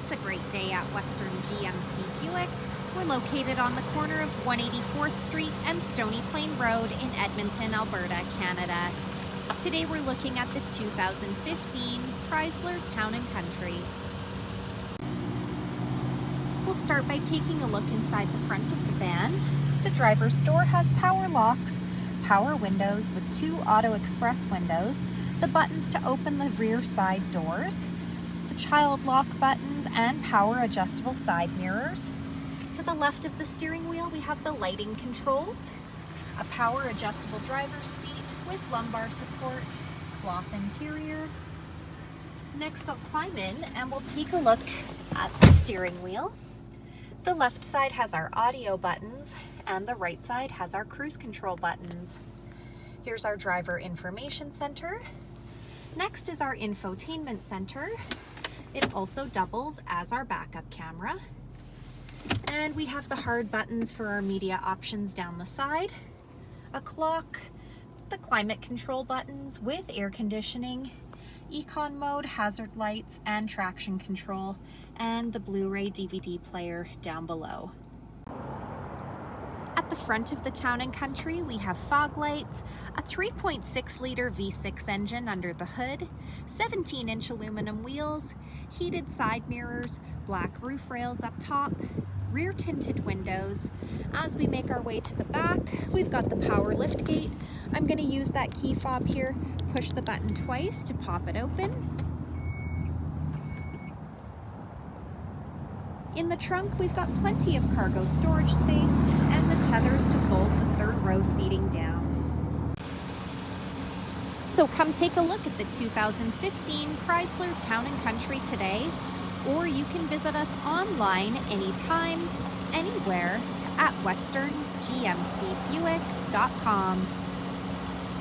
It's a great day at Western GMC Buick. We're located on the corner of 184th Street and Stony Plain Rd in Edmonton, Alberta, Canada. Today we're looking at the 2015 Chrysler Town & Country. We'll start by taking a look inside the front of the van. The driver's door has power locks, power windows with 2 auto express windows, the buttons to open the rear side doors, the child lock buttons, and power adjustable side mirrors. To the left of the steering wheel, we have the lighting controls, a power adjustable driver's seat with lumbar support, cloth interior. Next, I'll climb in and we'll take a look at the steering wheel. The left side has our audio buttons and the right side has our cruise control buttons. Here's our driver information center. Next is our infotainment center. It also doubles as our backup camera. And we have the hard buttons for our media options down the side, a clock, the climate control buttons with air conditioning, econ mode, hazard lights, and traction control, and the Blu-ray DVD player down below. At the front of the Town & Country, we have fog lights, a 3.6-liter V6 engine under the hood, 17-inch aluminum wheels, heated side mirrors, black roof rails up top, rear tinted windows. As we make our way to the back, we've got the power liftgate. I'm going to use that key fob here, push the button twice to pop it open. In the trunk, we've got plenty of cargo storage space and the tethers to fold the third row seating down. So come take a look at the 2015 Chrysler Town & Country today, or you can visit us online anytime, anywhere at westerngmcbuick.com.